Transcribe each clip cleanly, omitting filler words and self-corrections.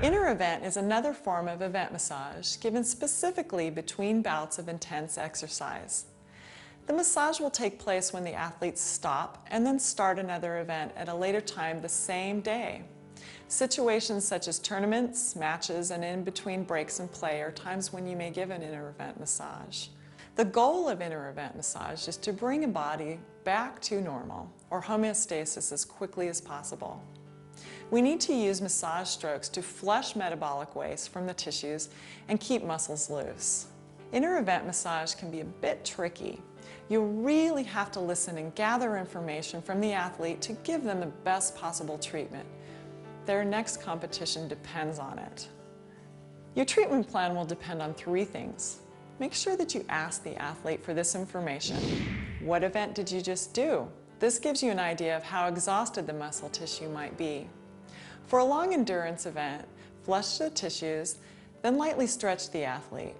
Inter-event is another form of event massage given specifically between bouts of intense exercise. The massage will take place when the athletes stop and then start another event at a later time the same day. Situations such as tournaments, matches, and in between breaks and play are times when you may give an inter-event massage. The goal of inter-event massage is to bring a body back to normal or homeostasis as quickly as possible. We need to use massage strokes to flush metabolic waste from the tissues and keep muscles loose. Inter-event massage can be a bit tricky. You really have to listen and gather information from the athlete to give them the best possible treatment. Their next competition depends on it. Your treatment plan will depend on 3 things. Make sure that you ask the athlete for this information. What event did you just do? This gives you an idea of how exhausted the muscle tissue might be. For a long endurance event, flush the tissues, then lightly stretch the athlete.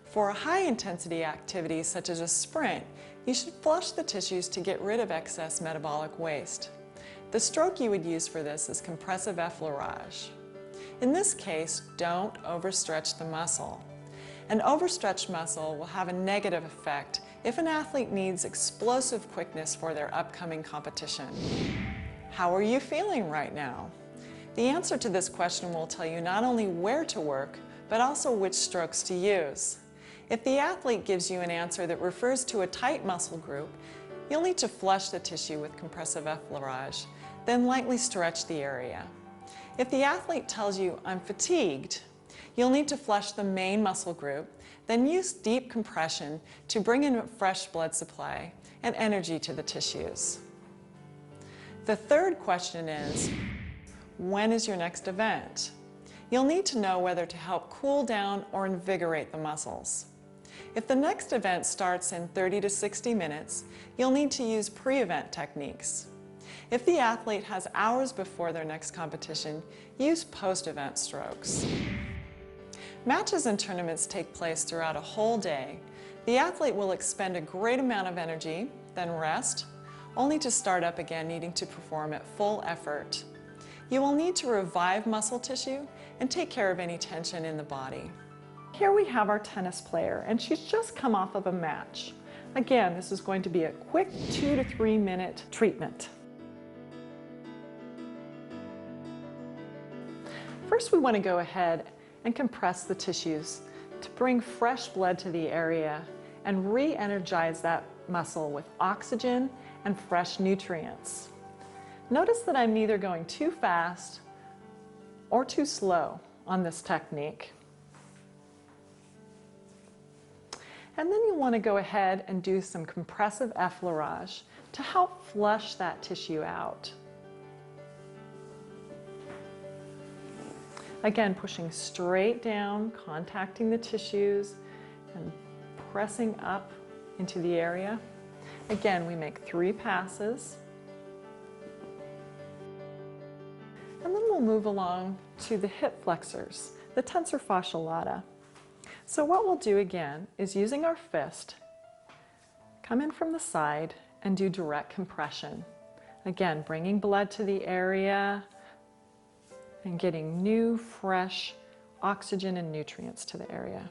For a high intensity activity such as a sprint, you should flush the tissues to get rid of excess metabolic waste. The stroke you would use for this is compressive effleurage. In this case, don't overstretch the muscle. An overstretched muscle will have a negative effect if an athlete needs explosive quickness for their upcoming competition. How are you feeling right now? The answer to this question will tell you not only where to work, but also which strokes to use. If the athlete gives you an answer that refers to a tight muscle group, you'll need to flush the tissue with compressive effleurage, then lightly stretch the area. If the athlete tells you, "I'm fatigued," you'll need to flush the main muscle group, then use deep compression to bring in fresh blood supply and energy to the tissues. The third question is, when is your next event? You'll need to know whether to help cool down or invigorate the muscles. If the next event starts in 30 to 60 minutes, you'll need to use pre-event techniques. If the athlete has hours before their next competition, use post-event strokes. Matches and tournaments take place throughout a whole day. The athlete will expend a great amount of energy, then rest, only to start up again needing to perform at full effort. You will need to revive muscle tissue and take care of any tension in the body. Here we have our tennis player, and she's just come off of a match. Again, this is going to be a quick 2 to 3 minute treatment. First, we want to go ahead and compress the tissues to bring fresh blood to the area and re-energize that muscle with oxygen and fresh nutrients. Notice that I'm neither going too fast or too slow on this technique. And then you want to go ahead and do some compressive effleurage to help flush that tissue out. Again, pushing straight down, contacting the tissues, and pressing up into the area. Again, we make 3 passes. And then we'll move along to the hip flexors, the tensor fasciae lata. So what we'll do again is using our fist, come in from the side and do direct compression. Again, bringing blood to the area and getting new, fresh oxygen and nutrients to the area.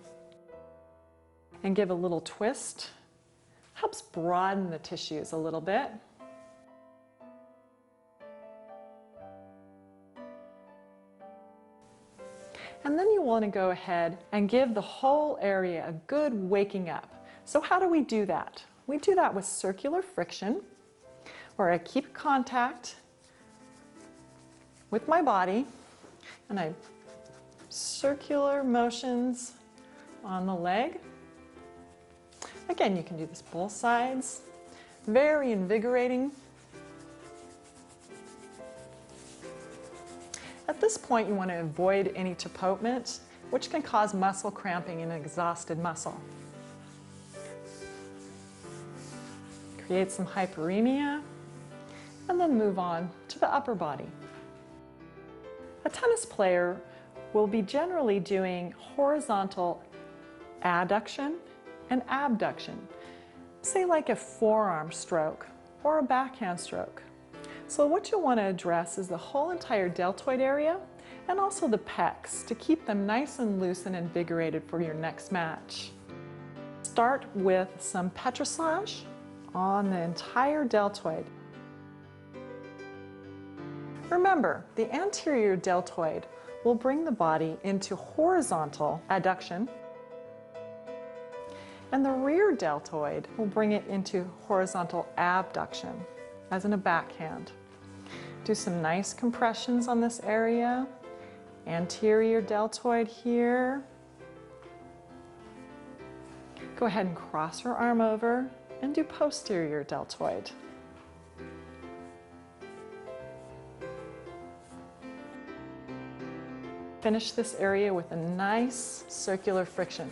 And give a little twist. Helps broaden the tissues a little bit. And then you want to go ahead and give the whole area a good waking up. So how do we do that? We do that with circular friction, where I keep contact with my body and I circular motions on the leg. Again, you can do this both sides. Very invigorating. At this point, you want to avoid any tapotement, which can cause muscle cramping in an exhausted muscle. Create some hyperemia, and then move on to the upper body. A tennis player will be generally doing horizontal adduction and abduction, say like a forearm stroke or a backhand stroke. So what you'll want to address is the whole entire deltoid area and also the pecs to keep them nice and loose and invigorated for your next match. Start with some petrissage on the entire deltoid. Remember, the anterior deltoid will bring the body into horizontal adduction, and the rear deltoid will bring it into horizontal abduction, as in a backhand. Do some nice compressions on this area. Anterior deltoid here. Go ahead and cross your arm over and do posterior deltoid. Finish this area with a nice circular friction.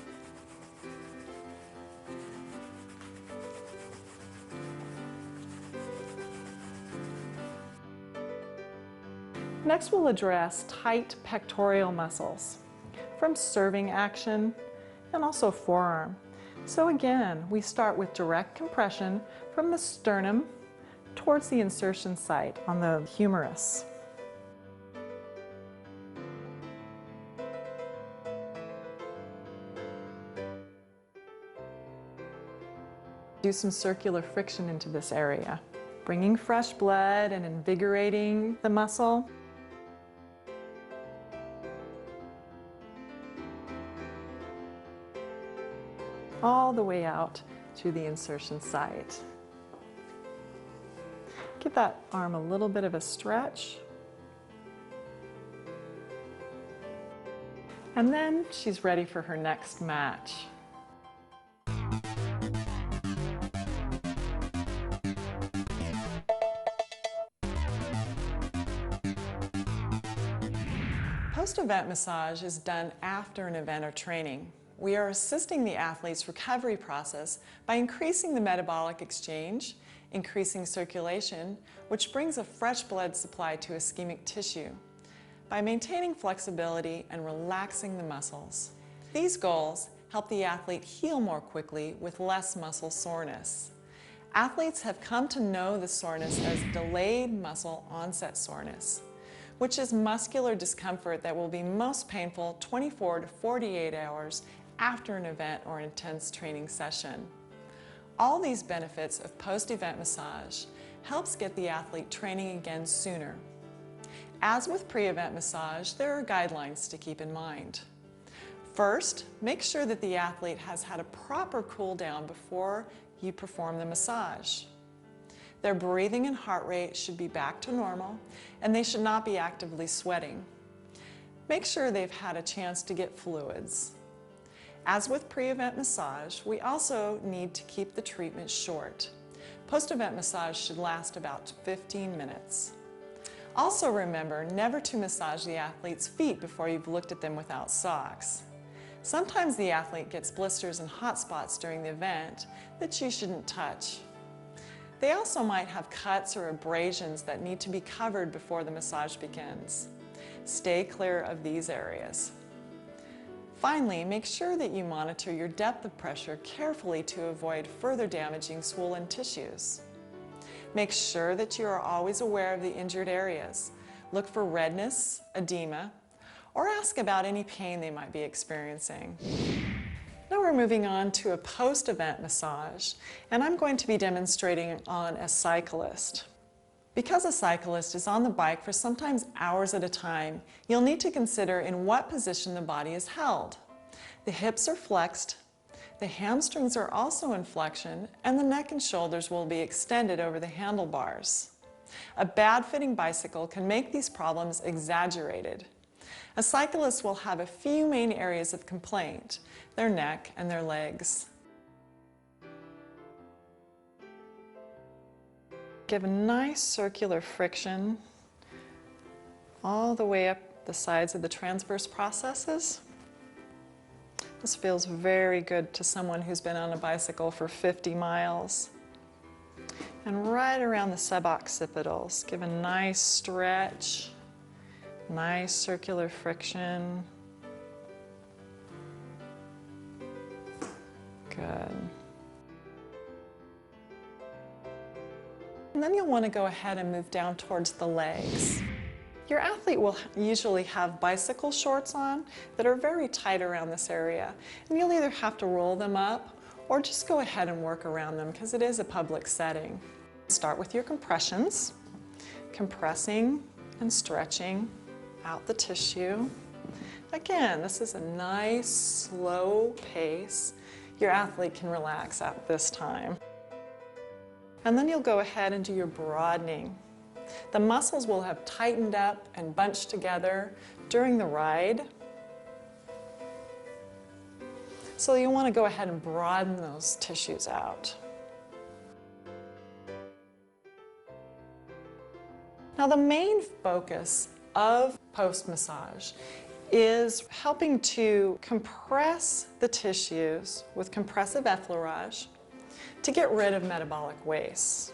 Next, we'll address tight pectoral muscles from serving action and also forearm. So again, we start with direct compression from the sternum towards the insertion site on the humerus. Do some circular friction into this area, bringing fresh blood and invigorating the muscle. All the way out to the insertion site. Give that arm a little bit of a stretch. And then she's ready for her next match. Post-event massage is done after an event or training. We are assisting the athlete's recovery process by increasing the metabolic exchange, increasing circulation, which brings a fresh blood supply to ischemic tissue, by maintaining flexibility and relaxing the muscles. These goals help the athlete heal more quickly with less muscle soreness. Athletes have come to know the soreness as delayed muscle onset soreness, which is muscular discomfort that will be most painful 24 to 48 hours after an event or intense training session. All these benefits of post-event massage helps get the athlete training again sooner. As with pre-event massage, there are guidelines to keep in mind. First, make sure that the athlete has had a proper cool down before you perform the massage. Their breathing and heart rate should be back to normal, and they should not be actively sweating. Make sure they've had a chance to get fluids. As with pre-event massage, we also need to keep the treatment short. Post-event massage should last about 15 minutes. Also remember never to massage the athlete's feet before you've looked at them without socks. Sometimes the athlete gets blisters and hot spots during the event that you shouldn't touch. They also might have cuts or abrasions that need to be covered before the massage begins. Stay clear of these areas. Finally, make sure that you monitor your depth of pressure carefully to avoid further damaging swollen tissues. Make sure that you are always aware of the injured areas. Look for redness, edema, or ask about any pain they might be experiencing. Now we're moving on to a post-event massage, and I'm going to be demonstrating on a cyclist. Because a cyclist is on the bike for sometimes hours at a time, you'll need to consider in what position the body is held. The hips are flexed, the hamstrings are also in flexion, and the neck and shoulders will be extended over the handlebars. A bad-fitting bicycle can make these problems exaggerated. A cyclist will have a few main areas of complaint: their neck and their legs. Give a nice circular friction all the way up the sides of the transverse processes. This feels very good to someone who's been on a bicycle for 50 miles. And right around the suboccipitals, give a nice stretch, nice circular friction. Good. And then you'll want to go ahead and move down towards the legs. Your athlete will usually have bicycle shorts on that are very tight around this area, and you'll either have to roll them up or just go ahead and work around them because it is a public setting. Start with your compressions, compressing and stretching out the tissue. Again, this is a nice, slow pace. Your athlete can relax at this time. And then you'll go ahead and do your broadening. The muscles will have tightened up and bunched together during the ride. So you want to go ahead and broaden those tissues out. Now the main focus of post-massage is helping to compress the tissues with compressive effleurage to get rid of metabolic waste.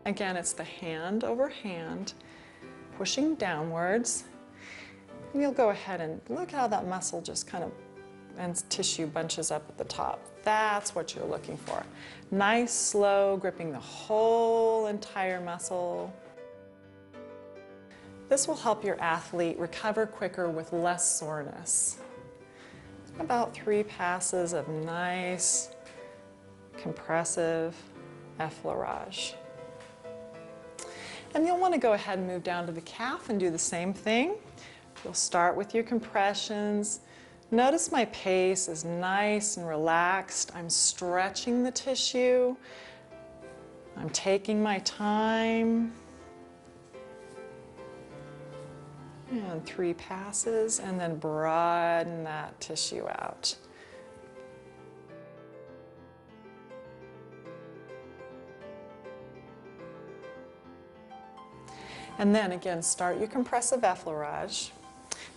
Again, it's the hand over hand, pushing downwards. And you'll go ahead and look how that muscle just kind of, and tissue bunches up at the top. That's what you're looking for. Nice, slow, gripping the whole entire muscle. This will help your athlete recover quicker with less soreness. About 3 passes of nice, compressive effleurage. And you'll want to go ahead and move down to the calf and do the same thing. You'll start with your compressions. Notice my pace is nice and relaxed. I'm stretching the tissue. I'm taking my time. And 3 passes, and then broaden that tissue out. And then again, start your compressive effleurage.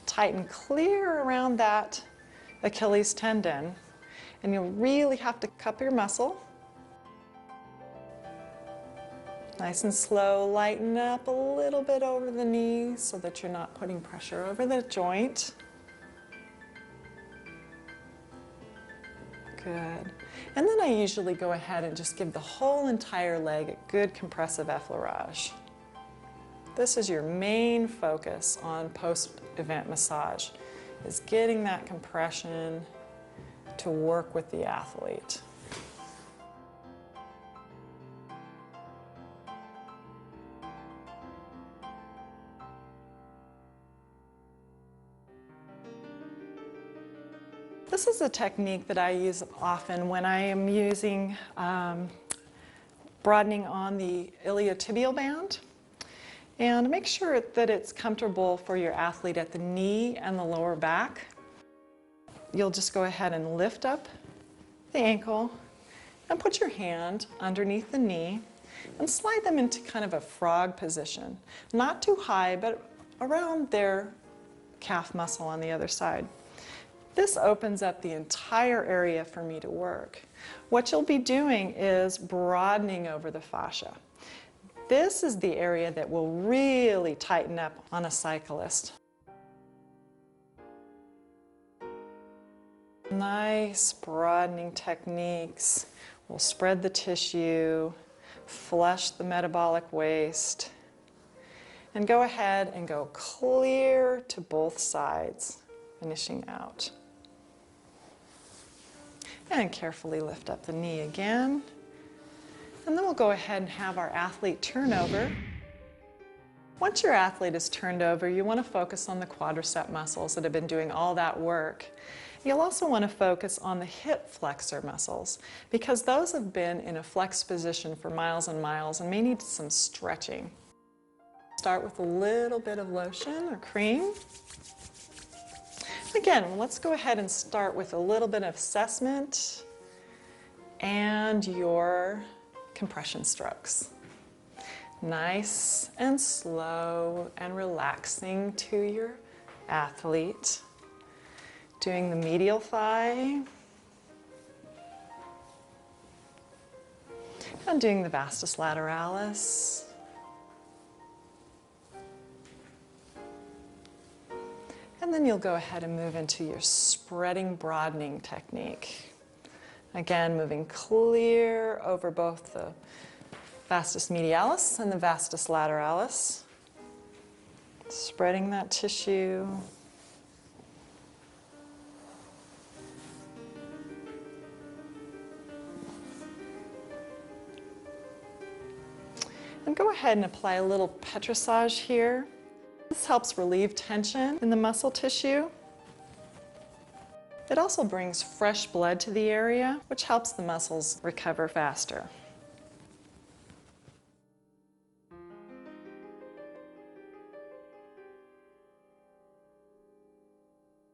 Tighten clear around that Achilles tendon, and you'll really have to cup your muscle. Nice and slow, lighten up a little bit over the knee so that you're not putting pressure over the joint. Good. And then I usually go ahead and just give the whole entire leg a good compressive effleurage. This is your main focus on post-event massage, is getting that compression to work with the athlete. This is a technique that I use often when I am using broadening on the iliotibial band. And make sure that it's comfortable for your athlete at the knee and the lower back. You'll just go ahead and lift up the ankle and put your hand underneath the knee and slide them into kind of a frog position. Not too high, but around their calf muscle on the other side. This opens up the entire area for me to work. What you'll be doing is broadening over the fascia. This is the area that will really tighten up on a cyclist. Nice broadening techniques will spread the tissue, flush the metabolic waste, and go ahead and go clear to both sides, finishing out. And carefully lift up the knee again. And then we'll go ahead and have our athlete turn over. Once your athlete is turned over, you want to focus on the quadricep muscles that have been doing all that work. You'll also want to focus on the hip flexor muscles because those have been in a flexed position for miles and miles and may need some stretching. Start with a little bit of lotion or cream. Again, let's go ahead and start with a little bit of assessment and your compression strokes. Nice and slow and relaxing to your athlete. Doing the medial thigh and doing the vastus lateralis. And then you'll go ahead and move into your spreading broadening technique. Again, moving clear over both the vastus medialis and the vastus lateralis. Spreading that tissue. And go ahead and apply a little petrissage here. This helps relieve tension in the muscle tissue. It also brings fresh blood to the area, which helps the muscles recover faster.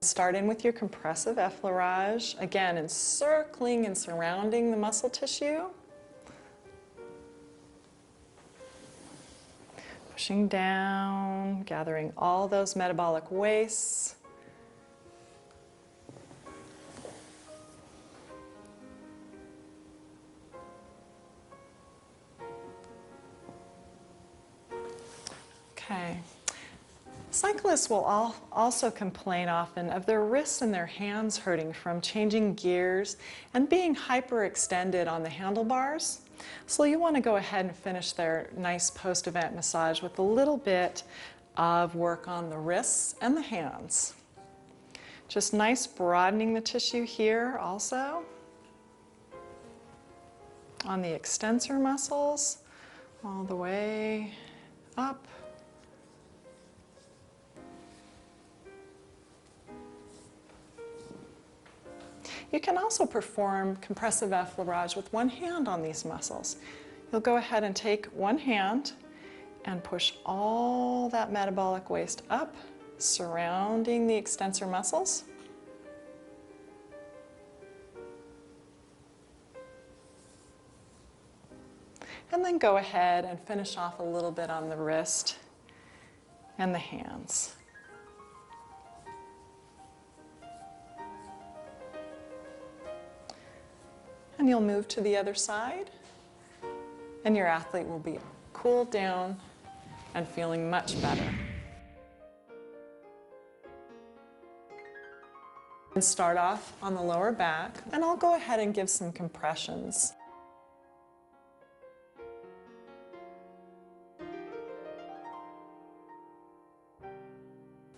Start in with your compressive effleurage, again encircling and surrounding the muscle tissue. Pushing down, gathering all those metabolic wastes. Okay. Cyclists will also complain often of their wrists and their hands hurting from changing gears and being hyperextended on the handlebars. So you want to go ahead and finish their nice post-event massage with a little bit of work on the wrists and the hands. Just nice broadening the tissue here also. On the extensor muscles, all the way up. You can also perform compressive effleurage with one hand on these muscles. You'll go ahead and take one hand and push all that metabolic waste up, surrounding the extensor muscles. And then go ahead and finish off a little bit on the wrist and the hands. And you'll move to the other side, and your athlete will be cooled down and feeling much better. And start off on the lower back, and I'll go ahead and give some compressions.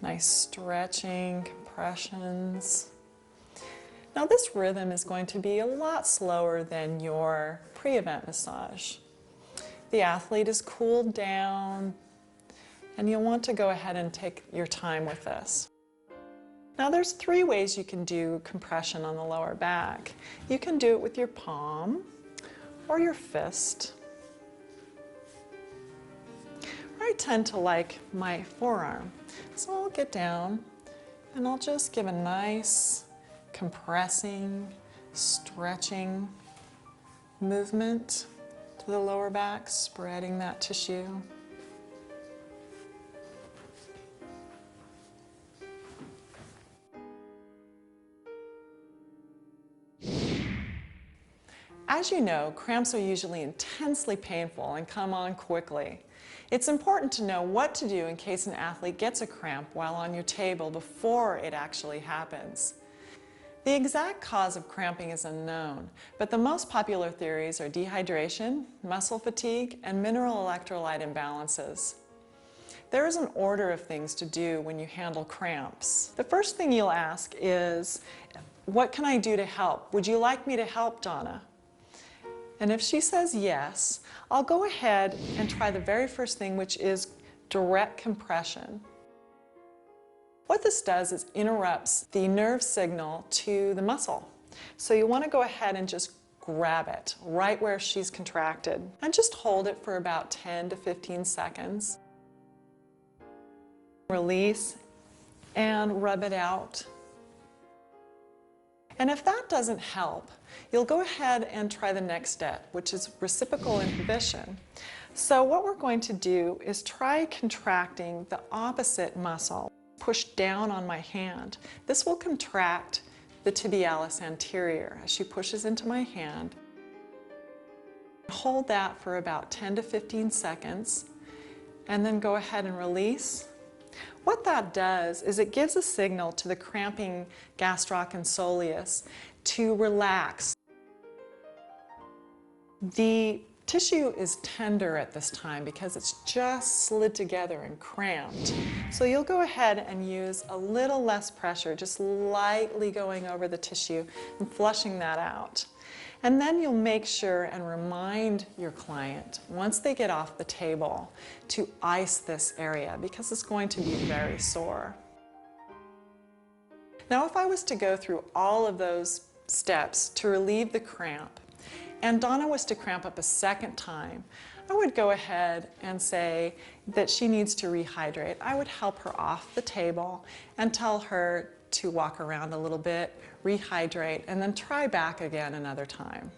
Nice stretching, compressions. Now this rhythm is going to be a lot slower than your pre-event massage. The athlete is cooled down, and you'll want to go ahead and take your time with this. Now there's 3 ways you can do compression on the lower back. You can do it with your palm or your fist. I tend to like my forearm, so I'll get down and I'll just give a nice compressing, stretching movement to the lower back, spreading that tissue. As you know, cramps are usually intensely painful and come on quickly. It's important to know what to do in case an athlete gets a cramp while on your table before it actually happens. The exact cause of cramping is unknown, but the most popular theories are dehydration, muscle fatigue, and mineral electrolyte imbalances. There is an order of things to do when you handle cramps. The first thing you'll ask is, what can I do to help? Would you like me to help, Donna? And if she says yes, I'll go ahead and try the very first thing, which is direct compression. What this does is interrupts the nerve signal to the muscle. So you want to go ahead and just grab it right where she's contracted and just hold it for about 10 to 15 seconds. Release and rub it out. And if that doesn't help, you'll go ahead and try the next step, which is reciprocal inhibition. So what we're going to do is try contracting the opposite muscle. Push down on my hand. This will contract the tibialis anterior as she pushes into my hand. Hold that for about 10 to 15 seconds and then go ahead and release. What that does is it gives a signal to the cramping gastroc and soleus to relax. The Tissue is tender at this time because it's just slid together and cramped. So you'll go ahead and use a little less pressure, just lightly going over the tissue and flushing that out. And then you'll make sure and remind your client, once they get off the table, to ice this area because it's going to be very sore. Now, if I was to go through all of those steps to relieve the cramp, and Donna was to cramp up a second time, I would go ahead and say that she needs to rehydrate. I would help her off the table and tell her to walk around a little bit, rehydrate, and then try back again another time.